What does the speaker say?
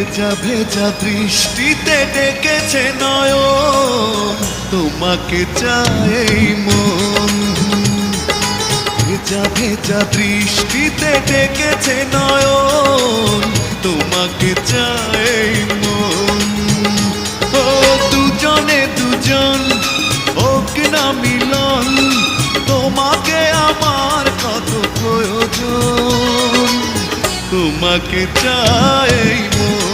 ভেজা ভেজা বৃষ্টিতে ডেকেছে নয়ন, তোমাকে চাই মন। ভেজা ভেজা বৃষ্টিতে ডেকেছে নয়ন, তোমাকে চাই মন। ও দুজনে দুজন হোক না মিলন, তোমাকে আমার কত প্রয়োজন, তোমাকে চাই মন।